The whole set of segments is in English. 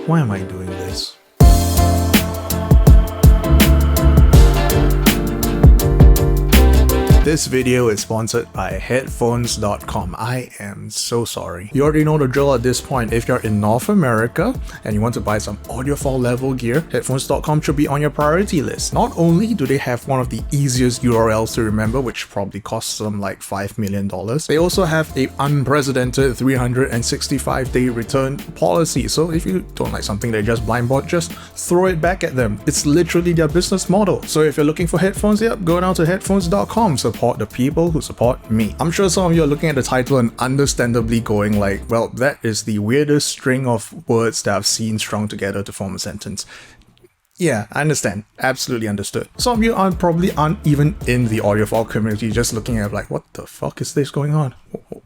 Why am I doing this? This video is sponsored by headphones.com. I am so sorry. You already know the drill at this point. If you're in North America and you want to buy some audiophile level gear, headphones.com should be on your priority list. Not only do they have one of the easiest URLs to remember, which probably costs them like $5 million, they also have an unprecedented 365-day return policy. So if you don't like something they just blind bought, just throw it back at them. It's literally their business model. So if you're looking for headphones, go down to headphones.com. Support the people who support me. I'm sure some of you are looking at the title and understandably going like, well, that is the weirdest string of words that I've seen strung together to form a sentence. Yeah, I understand. Absolutely understood. Some of you probably aren't even in the audiophile community, just looking at like, what the fuck is this going on?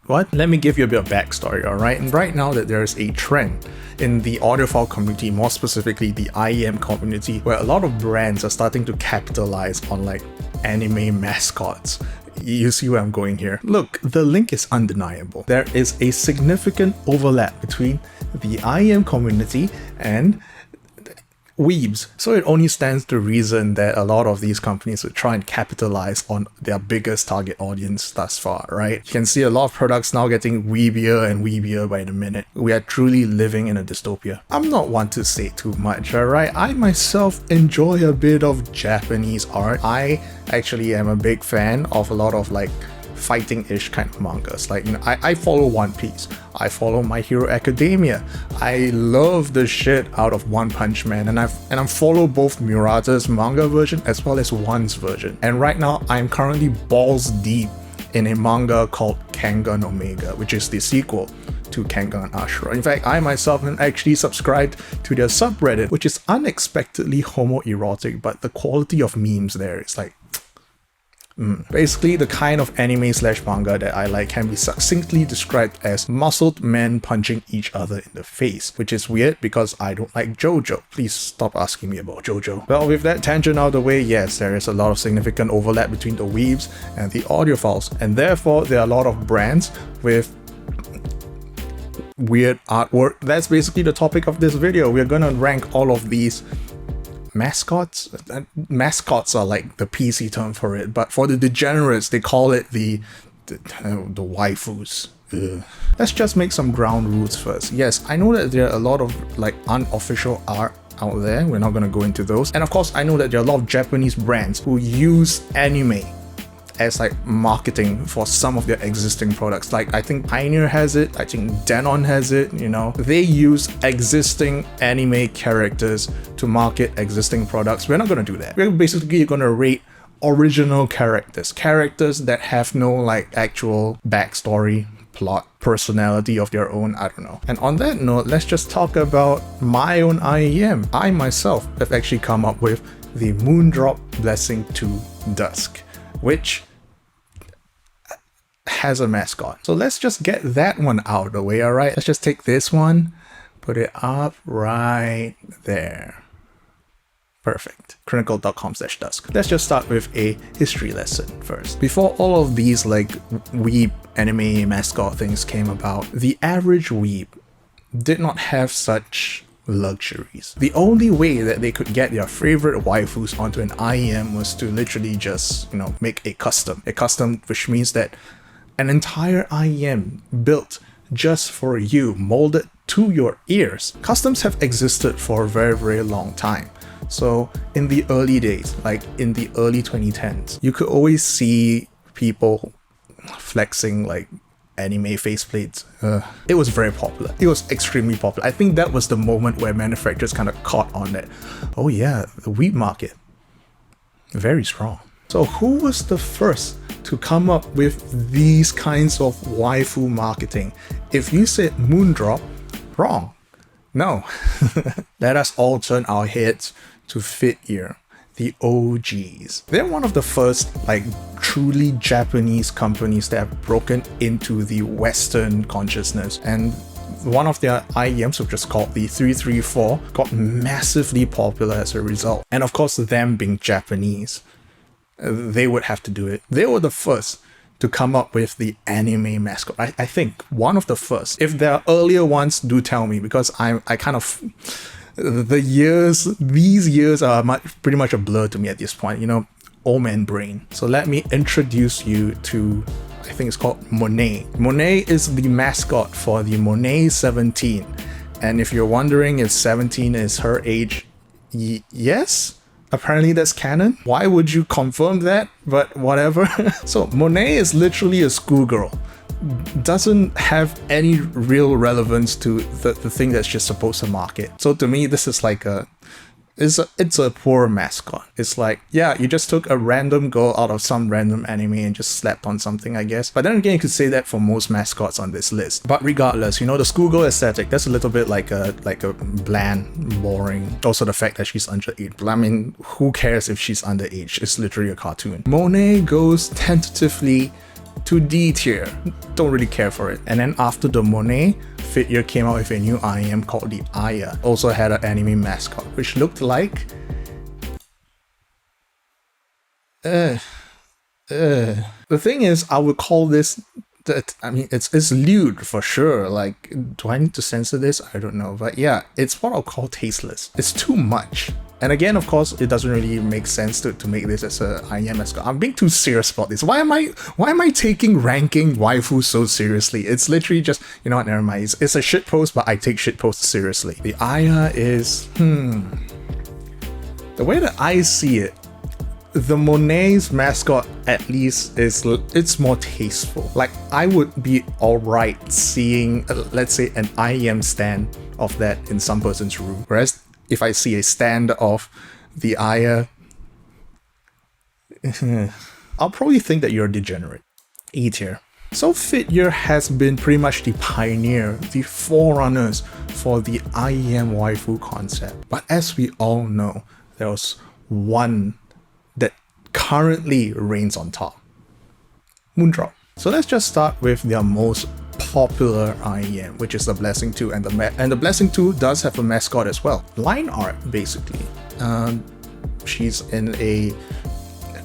What? Let me give you a bit of backstory, alright? And right now that there's a trend in the audiophile community, more specifically the IEM community, where a lot of brands are starting to capitalize on like anime mascots. You see where I'm going here? Look, the link is undeniable. There is a significant overlap between the IEM community and weebs, so it only stands to reason that a lot of these companies would try and capitalize on their biggest target audience thus far, right? You can see a lot of products now getting weebier and weebier by the minute. We are truly living in a dystopia. I'm not one to say too much, alright? I myself enjoy a bit of Japanese art. I actually am a big fan of a lot of like fighting-ish kind of mangas. Like, you know, I follow One Piece. I follow My Hero Academia. I love the shit out of One Punch Man, and I follow both Murata's manga version as well as One's version. And right now, I'm currently balls deep in a manga called Kengan Omega, which is the sequel to Kengan Ashura. In fact, I myself am actually subscribed to their subreddit, which is unexpectedly homoerotic, but the quality of memes there is like basically, the kind of anime/manga that I like can be succinctly described as muscled men punching each other in the face, which is weird because I don't like JoJo. Please stop asking me about JoJo. Well, with that tangent out of the way, yes, there is a lot of significant overlap between the weebs and the audiophiles, and therefore there are a lot of brands with weird artwork. That's basically the topic of this video. We're gonna rank all of these mascots. Mascots are like the PC term for it, but for the degenerates they call it the waifus. Ugh. Let's just make some ground rules first. Yes, I know that there are a lot of like unofficial art out there. We're not going to go into those, and of course I know that there are a lot of Japanese brands who use anime as like marketing for some of their existing products. Like I think Pioneer has it, I think Denon has it, you know. They use existing anime characters to market existing products. We're not going to do that. We're basically going to rate original characters that have no like actual backstory, plot, personality of their own, I don't know. And on that note, let's just talk about my own IEM. I myself have actually come up with the Moondrop Blessing2 Dusk, which has a mascot. So let's just get that one out of the way, alright? Let's just take this one, put it up right there. Perfect. crinacle.com/dusk. Let's just start with a history lesson first. Before all of these like weeb anime mascot things came about, the average weeb did not have such luxuries. The only way that they could get their favorite waifus onto an IEM was to literally just, you know, make a custom, which means that an entire IEM built just for you, molded to your ears. Customs have existed for a very, very long time. So in the early days, like in the early 2010s, you could always see people flexing like anime faceplates. It was very popular. It was extremely popular. I think that was the moment where manufacturers kind of caught on that. Oh yeah, the weeb market, very strong. So who was the first to come up with these kinds of waifu marketing? If you said Moondrop, wrong. No. Let us all turn our heads to FiiO, the OGs. They're one of the first like truly Japanese companies that have broken into the Western consciousness, and one of their IEMs, which is called the 334, got massively popular as a result. And of course, them being Japanese, they would have to do it. They were the first to come up with the anime mascot. I think one of the first. If there are earlier ones, do tell me, because I kind of, these years are pretty much a blur to me at this point, you know, old man brain. So let me introduce you to, I think it's called Monet. Monet is the mascot for the Monet17. And if you're wondering if 17 is her age, yes, apparently that's canon. Why would you confirm that? But whatever. So Monet is literally a schoolgirl. Doesn't have any real relevance to the thing that's just supposed to market. So to me, this is like it's a poor mascot. It's like, yeah, you just took a random girl out of some random anime and just slapped on something, I guess. But then again, you could say that for most mascots on this list. But regardless, you know, the schoolgirl aesthetic, that's a little bit like a bland, boring. Also the fact that she's underage. But I mean, who cares if she's underage? It's literally a cartoon. Monet goes tentatively to D tier. Don't really care for it. And then after the Monet, FiiO came out with a new IEM called the Aria. Also had an anime mascot, which looked like the thing is, I would call this I mean, it's lewd for sure. Like, do I need to censor this? I don't know. But yeah, it's what I'll call tasteless. It's too much. And again, of course, it doesn't really make sense to make this as a IEM mascot. I'm being too serious about this. Why am I taking ranking waifu so seriously? It's literally just, you know what, never mind. It's a shitpost, but I take shitposts seriously. The Aya is, the way that I see it, the Monet's mascot at least it's more tasteful. Like, I would be alright seeing, let's say, an IEM stand of that in some person's room. Whereas if I see a stand of the Aya, I'll probably think that you're a degenerate. E tier. So FiiO has been pretty much the pioneer, the forerunners for the IEM waifu concept. But as we all know, there was one that currently reigns on top. Moondrop. So let's just start with their most popular IEM, which is the Blessing2, and the Blessing2 does have a mascot as well. Line art, basically. She's in a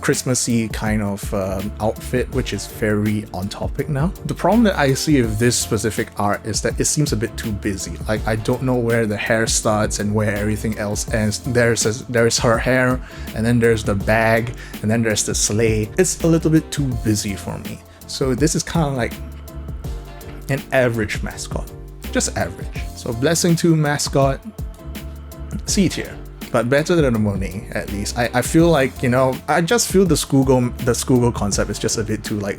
Christmassy kind of outfit, which is very on topic now. The problem that I see with this specific art is that it seems a bit too busy. Like, I don't know where the hair starts and where everything else ends. There's her hair, and then there's the bag, and then there's the sleigh. It's a little bit too busy for me. So this is kind of like an average mascot. Just average. So Blessing2 mascot, C tier. But better than the Monet, at least. I feel like, you know, I just feel the schoolgirl concept is just a bit too, like,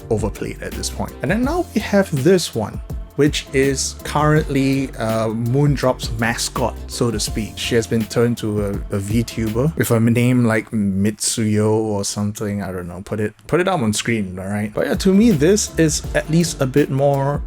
overplayed at this point. And then now we have this one, which is currently Moondrop's mascot, so to speak. She has been turned to a VTuber with a name like Mitsuyo or something. I don't know. Put it up on screen, alright? But yeah, to me, this is at least a bit more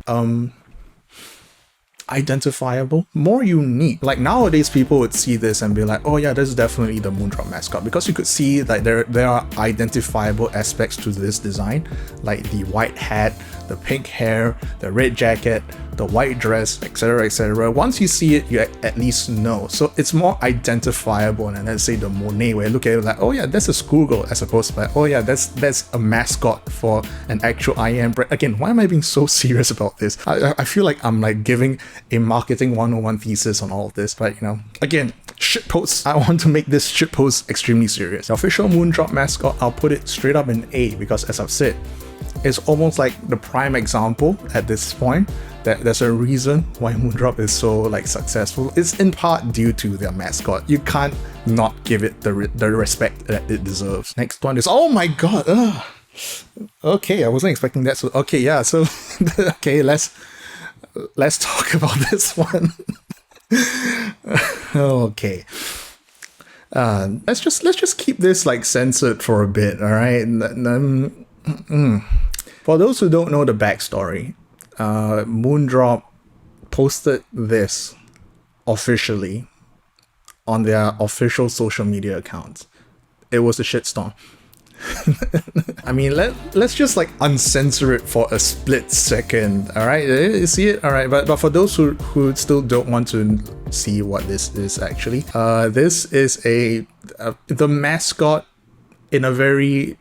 identifiable, more unique. Like, nowadays people would see this and be like, oh yeah, this is definitely the Moondrop mascot, because you could see that there are identifiable aspects to this design, like the white hat, the pink hair, the red jacket, the white dress, etc, etc. Once you see it, you at least know. So it's more identifiable. And let's say the Monet, where you look at it like, oh yeah, that's a schoolgirl, as opposed to like, oh yeah, that's a mascot for an actual IEM brand. Again, why am I being so serious about this? I feel like I'm like giving a marketing 101 thesis on all of this, but you know, again, shitposts. I want to make this shitpost extremely serious. The official Moondrop mascot, I'll put it straight up in A, because as I've said, it's almost like the prime example at this point that there's a reason why Moondrop is so like successful. It's in part due to their mascot. You can't not give it the respect that it deserves. Next one is, oh my god, okay, I wasn't expecting that. So okay, yeah, so okay, let's talk about this one. Okay. Let's just keep this like censored for a bit, all right? For those who don't know the backstory, Moondrop posted this officially on their official social media accounts. It was a shitstorm. I mean, let's just like uncensor it for a split second, all right? You see it? All right, but for those who still don't want to see what this is actually, this is the mascot in a very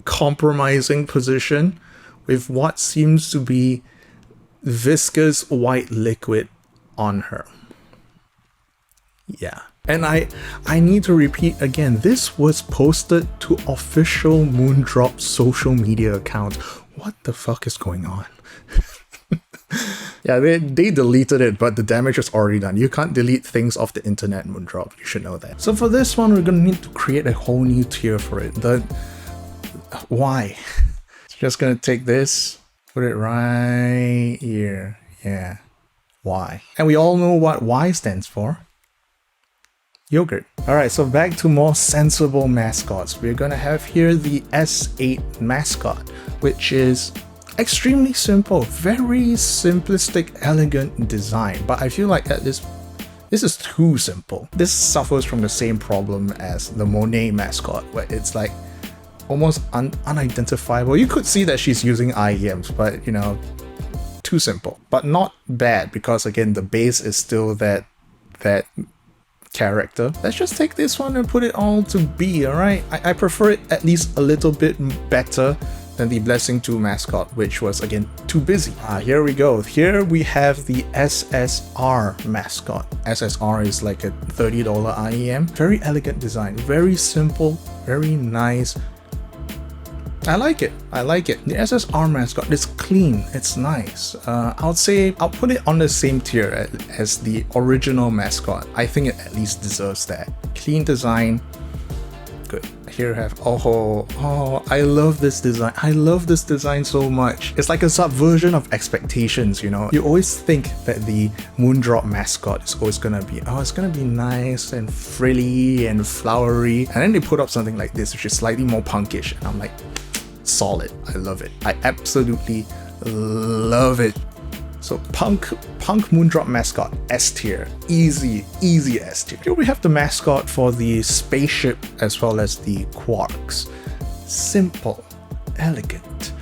compromising position with what seems to be viscous white liquid on her. Yeah. And I need to repeat again, this was posted to official Moondrop social media accounts. What the fuck is going on? Yeah, they deleted it, but the damage was already done. You can't delete things off the internet, Moondrop. You should know that. So for this one, we're gonna need to create a whole new tier for it. Why? Just gonna take this, put it right here. Yeah. Y. And we all know what Y stands for. Yogurt. Alright, so back to more sensible mascots. We're gonna have here the S8 mascot, which is extremely simple, very simplistic, elegant design. But I feel like this is too simple. This suffers from the same problem as the Monet mascot, where it's like almost unidentifiable. You could see that she's using IEMs, but you know, too simple. But not bad, because again, the base is still that character. Let's just take this one and put it all to B, alright? I prefer it at least a little bit better than the Blessing2 mascot, which was again too busy. Here we go. Here we have the SSR mascot. SSR is like a $30 IEM. Very elegant design, very simple, very nice. I like it. I like it. The SSR mascot is clean. It's nice. I'll say I'll put it on the same tier as the original mascot. I think it at least deserves that. Clean design. Good. Here we have I love this design. I love this design so much. It's like a subversion of expectations, you know. You always think that the Moondrop mascot is always gonna be, it's gonna be nice and frilly and flowery, and then they put up something like this, which is slightly more punkish, and I'm like, solid. I love it. I absolutely love it. So punk Moondrop mascot, S tier, easy S tier. Here we have the mascot for the Spaceship as well as the Quarks. Simple, elegant,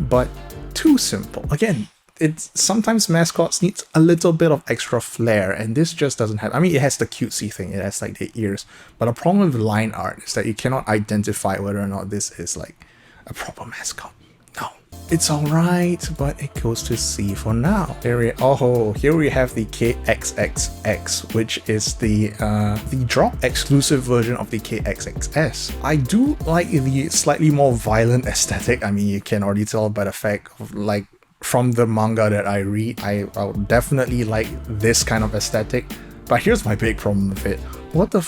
but too simple. Again, it's sometimes mascots needs a little bit of extra flair, and this just doesn't have. I mean, it has the cutesy thing, it has like the ears, but the problem with line art is that you cannot identify whether or not this is like a proper mascot. No, it's alright, but it goes to C for now. Here we have the KXXX, which is the drop exclusive version of the KXXS. I do like the slightly more violent aesthetic. I mean, you can already tell by the fact of like from the manga that I read, I would definitely like this kind of aesthetic. But here's my big problem with it. What the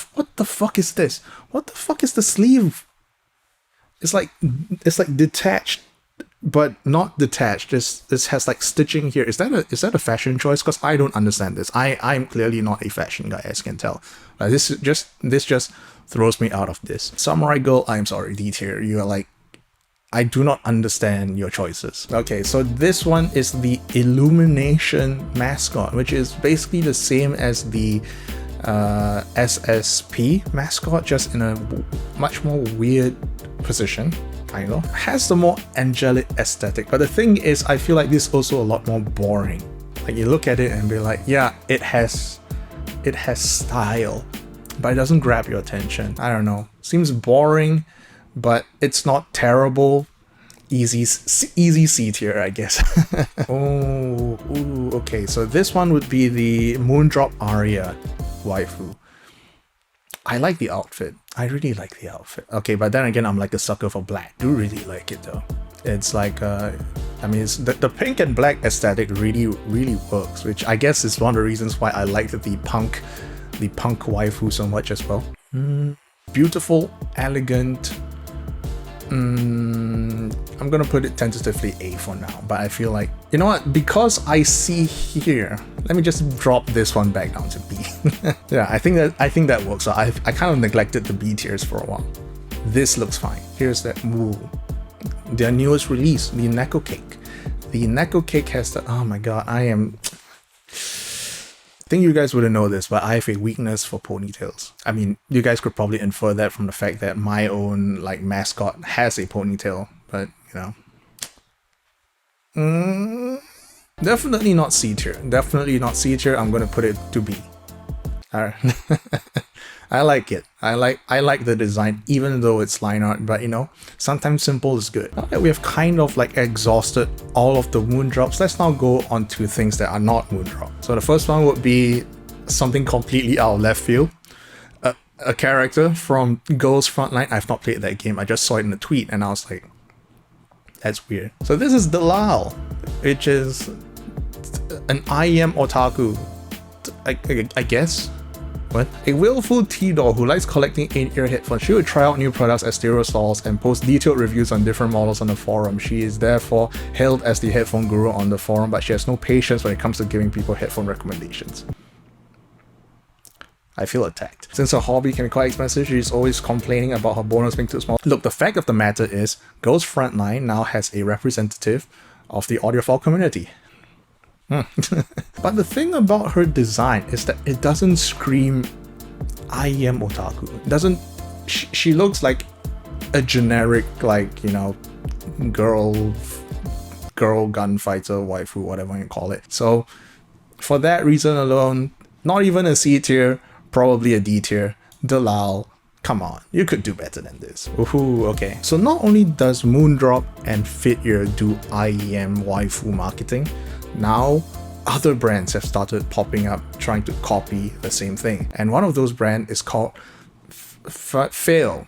fuck is this? What the fuck is the sleeve? It's like detached, but not detached. This has like stitching here. Is that a fashion choice? Because I don't understand this. I'm clearly not a fashion guy, as you can tell. This just throws me out of this. Samurai Girl, I'm sorry, D tier. You are like, I do not understand your choices. Okay, so this one is the Illumination mascot, which is basically the same as the SSP mascot, just in a much more weird position, kind of. Has the more angelic aesthetic, but the thing is, I feel like this is also a lot more boring. Like you look at it and be like, yeah, it has style, but it doesn't grab your attention. I don't know. Seems boring, but it's not terrible. Easy C tier, I guess. Okay, so this one would be the Moondrop Aria Waifu. I like the outfit. I really like the outfit. Okay, but then again, I'm like a sucker for black. I do really like it though. It's like, I mean, it's the pink and black aesthetic really works, which I guess is one of the reasons why I like the punk waifu so much as well. Beautiful, elegant. I'm gonna put it tentatively A for now, but I feel like, you know what, because I see here, let me just drop this one back down to B. Yeah, I think that works. So I kind of neglected the B tiers for a while. This looks fine. Here's that their newest release, the Nekocake. The Nekocake has the, oh my god, I think you guys wouldn't know this, but I have a weakness for ponytails. I mean, you guys could probably infer that from the fact that my own like mascot has a ponytail, but you know. Definitely not C tier. Definitely not C tier. I'm gonna put it to B. Alright. I like it. I like the design, even though it's line art, but you know, sometimes simple is good. Now that we have kind of like exhausted all of the Moondrops, let's now go on to things that are not Moondrop. So the first one would be something completely out of left field. A character from Girls Frontline. I've not played that game, I just saw it in a tweet and I was like, that's weird. So this is Lisle, which is an IEM otaku, I guess. What? A willful T-doll who likes collecting in-ear headphones. She would try out new products at stereo stalls and post detailed reviews on different models on the forum. She is therefore hailed as the headphone guru on the forum, but she has no patience when it comes to giving people headphone recommendations. I feel attacked. Since her hobby can be quite expensive, she's always complaining about her bonus being too small. Look, the fact of the matter is, Girls Frontline now has a representative of the audiophile community. But the thing about her design is that it doesn't scream IEM otaku. It doesn't. She looks like a generic, like, you know, girl gunfighter waifu, whatever you call it. So for that reason alone, not even a C tier, probably a D tier. Lisle, come on, you could do better than this. Woohoo, okay. So not only does Moondrop and FiiO do IEM waifu marketing, now other brands have started popping up trying to copy the same thing. And one of those brands is called FiiO.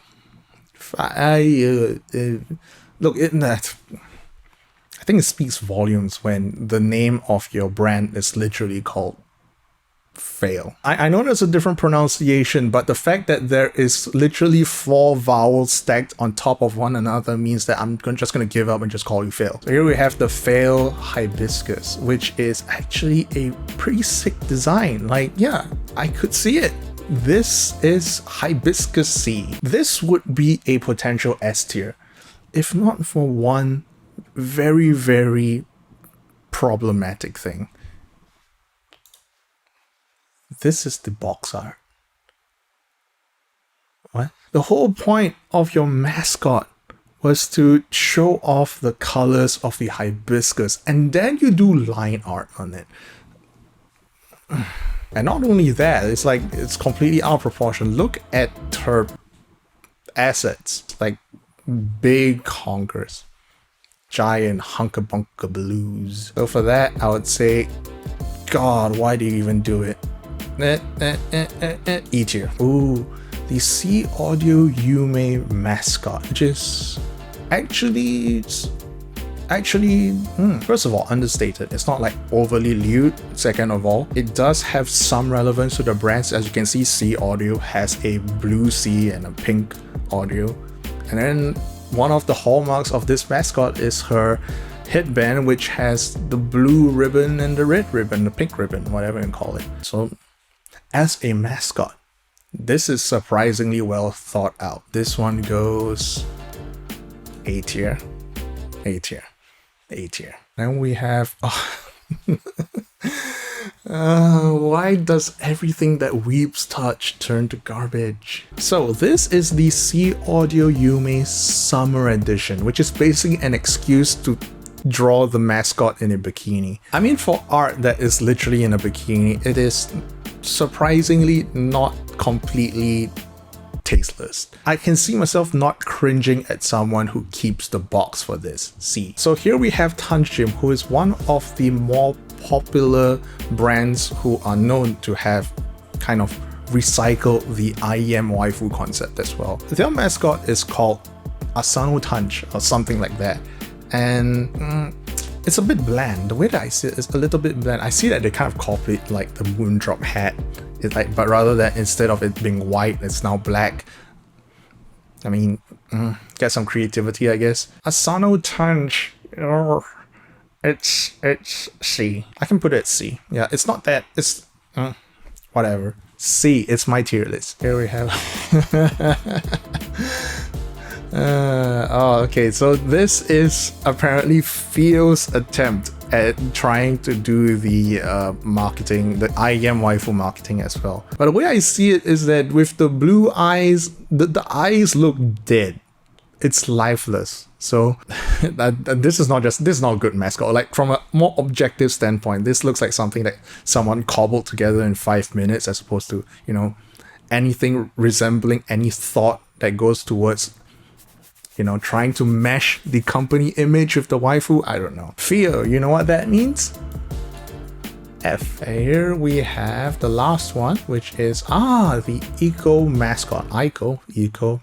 Look, I think it speaks volumes when the name of your brand is literally called FiiO. I know there's a different pronunciation, but the fact that there is literally 4 vowels stacked on top of one another means that I'm just going to give up and just call you FiiO. So here we have the FiiO Hibiscus, which is actually a pretty sick design. Like, yeah, I could see it. This is Hibiscus C. This would be a potential S tier, if not for one very, very problematic thing. This is the box art. What? The whole point of your mascot was to show off the colors of the hibiscus, and then you do line art on it. And not only that, it's like, it's completely out of proportion. Look at her assets, like big honkers, giant hunka bunka blues. So for that, I would say, God, why do you even do it? E tier. Ooh, the C Audio Yume mascot, which is actually, first of all, understated. It's not like overly lewd. Second of all, it does have some relevance to the brands. As you can see, C Audio has a blue C and a pink audio. And then one of the hallmarks of this mascot is her headband, which has the blue ribbon and the red ribbon, the pink ribbon, whatever you call it. So as a mascot, this is surprisingly well thought out. This one goes A tier, A tier, A tier. Then we have, why does everything that weeps touch turn to garbage? So this is the C Audio Yume Summer Edition, which is basically an excuse to draw the mascot in a bikini. I mean, for art that is literally in a bikini, it is surprisingly not completely tasteless. I can see myself not cringing at someone who keeps the box for this. See, so here we have Tanchjim, who is one of the more popular brands who are known to have kind of recycled the IEM waifu concept as well. Their mascot is called Asano Tanch or something like that, and it's a bit bland. The way that I see it is a little bit bland. I see that they kind of copied like the Moondrop hat. It's like, but rather than instead of it being white, it's now black. I mean, get some creativity, I guess. Asano Tanch, it's C. I can put it at C. Yeah, it's not that. It's whatever. C. It's my tier list. Here we have. Okay, so this is apparently FiiO's attempt at trying to do the marketing, the IEM waifu marketing as well. But the way I see it is that with the blue eyes, the eyes look dead. It's lifeless. So this is not a good mascot. Like, from a more objective standpoint, this looks like something that someone cobbled together in 5 minutes as opposed to, you know, anything resembling any thought that goes towards, you know, trying to mesh the company image with the waifu. I don't know. FiiO, you know what that means? F. Here we have the last one, which is the ikko mascot. Ikko.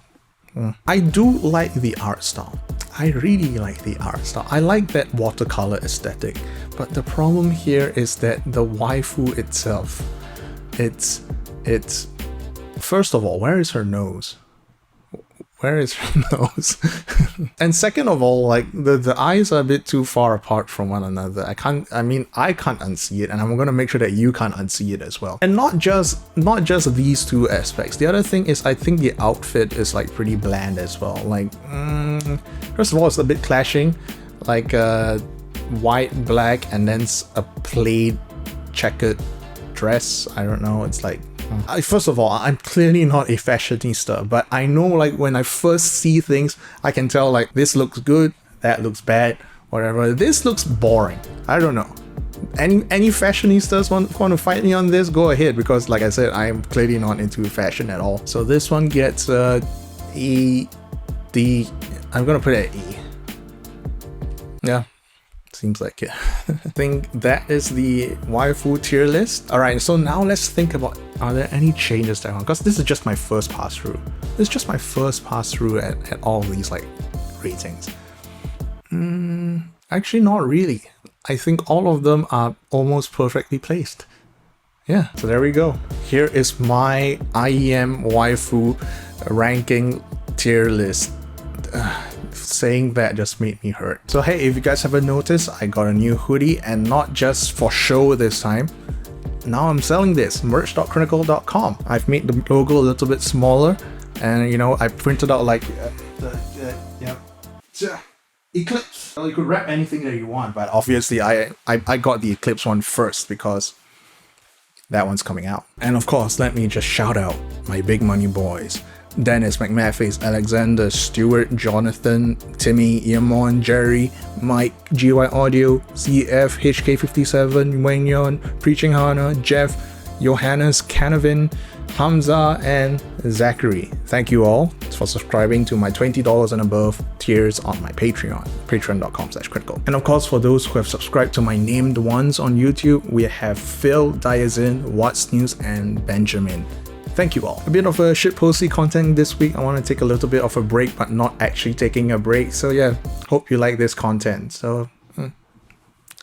I do like the art style. I really like the art style. I like that watercolor aesthetic. But the problem here is that the waifu itself, it's first of all, where is her nose? Where is her nose? And second of all, like the eyes are a bit too far apart from one another. I can't unsee it, and I'm gonna make sure that you can't unsee it as well. And not just these two aspects. The other thing is, I think the outfit is like pretty bland as well. Like, first of all, it's a bit clashing, like white, black, and then a plaid checkered dress. I don't know. It's like. First of all, I'm clearly not a fashionista, but I know, like, when I first see things, I can tell, like, this looks good, that looks bad, whatever. This looks boring. I don't know. Any fashionistas want to fight me on this? Go ahead, because like I said, I am clearly not into fashion at all. So this one gets E, D. I'm gonna put it at E. Yeah. Seems like it. I think that is the waifu tier list. Alright, so now let's think about, are there any changes that I want? Because this is just my first pass through. This is just my first pass through at all these like ratings. Actually not really. I think all of them are almost perfectly placed. Yeah, so there we go. Here is my IEM waifu ranking tier list. Saying that just made me hurt. So hey, if you guys haven't noticed, I got a new hoodie, and not just for show this time. Now I'm selling this, merch.crinacle.com. I've made the logo a little bit smaller, and you know, I printed out like Eclipse. Well, you could wrap anything that you want, but obviously I got the Eclipse one first because that one's coming out. And of course, let me just shout out my big money boys. Dennis, McMathis, Alexander, Stuart, Jonathan, Timmy, Iamon, Jerry, Mike, GY Audio, CF, HK57, Wayne Yon, Preaching Hana, Jeff, Johannes, Canavin, Hamza, and Zachary. Thank you all for subscribing to my $20 and above tiers on my Patreon, patreon.com/critical. And of course, for those who have subscribed to my named ones on YouTube, we have Phil, Diazin, What's News, and Benjamin. Thank you all. A bit of a shitposty content this week. I want to take a little bit of a break, but not actually taking a break. So yeah, hope you like this content. So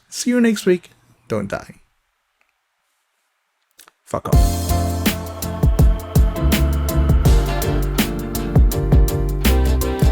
see you next week. Don't die. Fuck off.